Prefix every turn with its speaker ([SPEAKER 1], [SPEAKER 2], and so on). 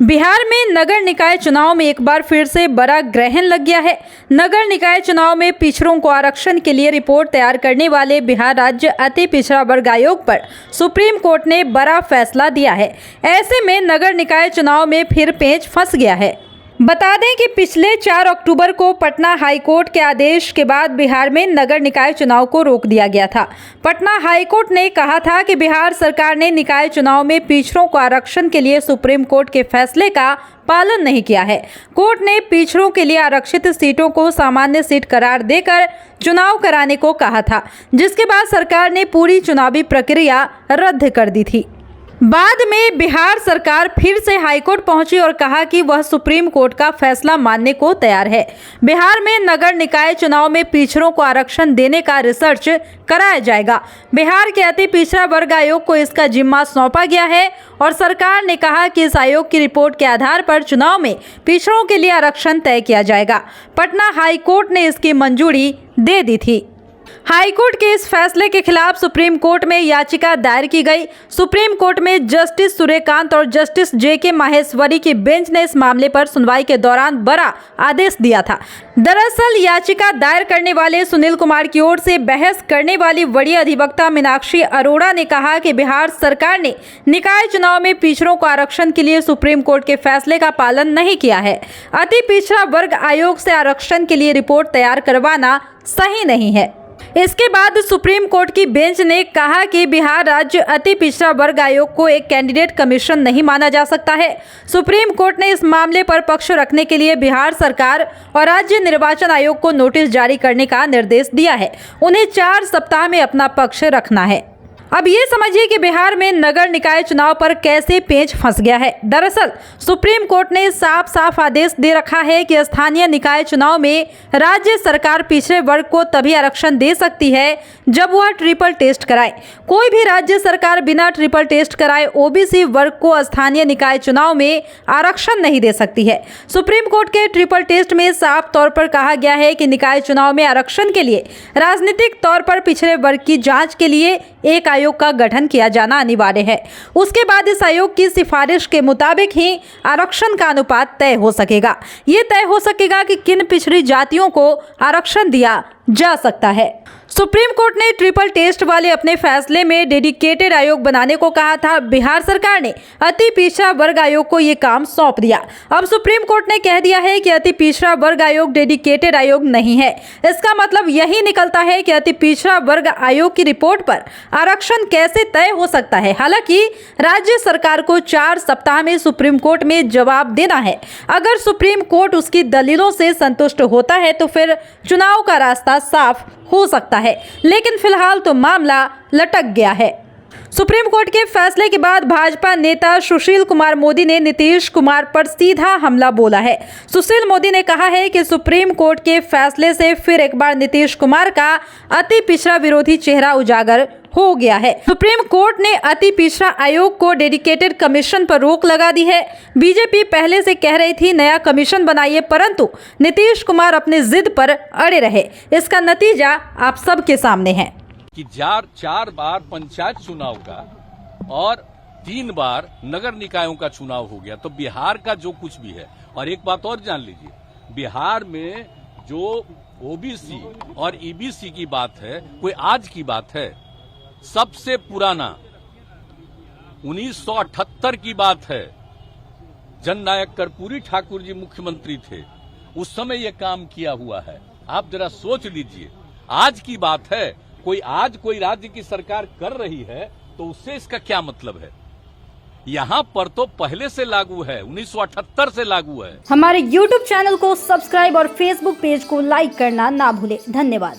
[SPEAKER 1] बिहार में नगर निकाय चुनाव में एक बार फिर से बड़ा ग्रहण लग गया है। नगर निकाय चुनाव में पिछड़ों को आरक्षण के लिए रिपोर्ट तैयार करने वाले बिहार राज्य अति पिछड़ा वर्ग आयोग पर सुप्रीम कोर्ट ने बड़ा फैसला दिया है। ऐसे में नगर निकाय चुनाव में फिर पेंच फंस गया है। बता दें कि पिछले 4 अक्टूबर को पटना हाई कोर्ट के आदेश के बाद बिहार में नगर निकाय चुनाव को रोक दिया गया था। पटना हाई कोर्ट ने कहा था कि बिहार सरकार ने निकाय चुनाव में पिछड़ों को आरक्षण के लिए सुप्रीम कोर्ट के फैसले का पालन नहीं किया है। कोर्ट ने पिछड़ों के लिए आरक्षित सीटों को सामान्य सीट करार देकर चुनाव कराने को कहा था, जिसके बाद सरकार ने पूरी चुनावी प्रक्रिया रद्द कर दी थी। बाद में बिहार सरकार फिर से हाईकोर्ट पहुंची और कहा कि वह सुप्रीम कोर्ट का फैसला मानने को तैयार है। बिहार में नगर निकाय चुनाव में पिछड़ों को आरक्षण देने का रिसर्च कराया जाएगा। बिहार के अति पिछड़ा वर्ग आयोग को इसका जिम्मा सौंपा गया है और सरकार ने कहा कि इस आयोग की रिपोर्ट के आधार पर चुनाव में पिछड़ों के लिए आरक्षण तय किया जाएगा। पटना हाई कोर्ट ने इसकी मंजूरी दे दी थी। हाईकोर्ट के इस फैसले के खिलाफ सुप्रीम कोर्ट में याचिका दायर की गई। सुप्रीम कोर्ट में जस्टिस सूर्यकांत और जस्टिस जे.के. माहेश्वरी की बेंच ने इस मामले पर सुनवाई के दौरान बड़ा आदेश दिया था। दरअसल याचिका दायर करने वाले सुनील कुमार की ओर से बहस करने वाली वरीय अधिवक्ता मीनाक्षी अरोड़ा ने कहा कि बिहार सरकार ने निकाय चुनाव में पिछड़ों को आरक्षण के लिए सुप्रीम कोर्ट के फैसले का पालन नहीं किया है। अति पिछड़ा वर्ग आयोग से आरक्षण के लिए रिपोर्ट तैयार करवाना सही नहीं है। इसके बाद सुप्रीम कोर्ट की बेंच ने कहा कि बिहार राज्य अति पिछड़ा वर्ग आयोग को एक कैंडिडेट कमीशन नहीं माना जा सकता है। सुप्रीम कोर्ट ने इस मामले पर पक्ष रखने के लिए बिहार सरकार और राज्य निर्वाचन आयोग को नोटिस जारी करने का निर्देश दिया है। उन्हें 4 सप्ताह में अपना पक्ष रखना है। अब ये समझिए कि बिहार में नगर निकाय चुनाव पर कैसे पेंच फंस गया है। दरअसल सुप्रीम कोर्ट ने साफ साफ आदेश दे रखा है कि स्थानीय निकाय चुनाव में राज्य सरकार पिछड़े वर्ग को तभी आरक्षण दे सकती है जब वह ट्रिपल टेस्ट कराए। कोई भी राज्य सरकार बिना ट्रिपल टेस्ट कराए ओबीसी वर्ग को स्थानीय निकाय चुनाव में आरक्षण नहीं दे सकती है। सुप्रीम कोर्ट के ट्रिपल टेस्ट में साफ तौर पर कहा गया है कि निकाय चुनाव में आरक्षण के लिए राजनीतिक तौर पर पिछड़े वर्ग की जांच के लिए एक आयोग का गठन किया जाना अनिवार्य है। उसके बाद इस आयोग की सिफारिश के मुताबिक ही आरक्षण का अनुपात तय हो सकेगा। ये तय हो सकेगा कि किन पिछड़ी जातियों को आरक्षण दिया जा सकता है। सुप्रीम कोर्ट ने ट्रिपल टेस्ट वाले अपने फैसले में डेडिकेटेड आयोग बनाने को कहा था। बिहार सरकार ने अति पिछड़ा वर्ग आयोग को ये काम सौंप दिया। अब सुप्रीम कोर्ट ने कह दिया है कि अति पिछड़ा वर्ग आयोग डेडिकेटेड आयोग नहीं है। इसका मतलब यही निकलता है कि अति पिछड़ा वर्ग आयोग की रिपोर्ट पर आरक्षण कैसे तय हो सकता है। हालांकि राज्य सरकार को 4 सप्ताह में सुप्रीम कोर्ट में जवाब देना है। अगर सुप्रीम कोर्ट उसकी दलीलों से संतुष्ट होता है तो फिर चुनाव का रास्ता साफ हो सकता है, लेकिन फिलहाल तो मामला लटक गया है। सुप्रीम कोर्ट के फैसले के बाद भाजपा नेता सुशील कुमार मोदी ने नीतीश कुमार पर सीधा हमला बोला है। सुशील मोदी ने कहा है कि सुप्रीम कोर्ट के फैसले से फिर एक बार नीतीश कुमार का अति पिछड़ा विरोधी चेहरा उजागर हो गया है। सुप्रीम कोर्ट ने अति पिछड़ा आयोग को डेडिकेटेड कमीशन पर रोक लगा दी है। बीजेपी पहले से कह रही थी नया कमीशन बनाइए, परंतु नीतीश कुमार अपने जिद पर अड़े रहे। इसका नतीजा आप सबके सामने है
[SPEAKER 2] कि 4 बार पंचायत चुनाव का और 3 बार नगर निकायों का चुनाव हो गया। तो बिहार का जो कुछ भी है, और एक बात और जान लीजिए, बिहार में जो ओबीसी और ईबीसी की बात है, कोई आज की बात है। सबसे पुराना 1978 की बात है। जननायक कर्पूरी ठाकुर जी मुख्यमंत्री थे, उस समय यह काम किया हुआ है। आप जरा सोच लीजिए, आज की बात है। कोई राज्य की सरकार कर रही है तो उससे इसका क्या मतलब है? यहाँ पर तो पहले से लागू है, 1978 से लागू है।
[SPEAKER 1] हमारे YouTube चैनल को सब्सक्राइब और Facebook पेज को लाइक करना ना भूले। धन्यवाद।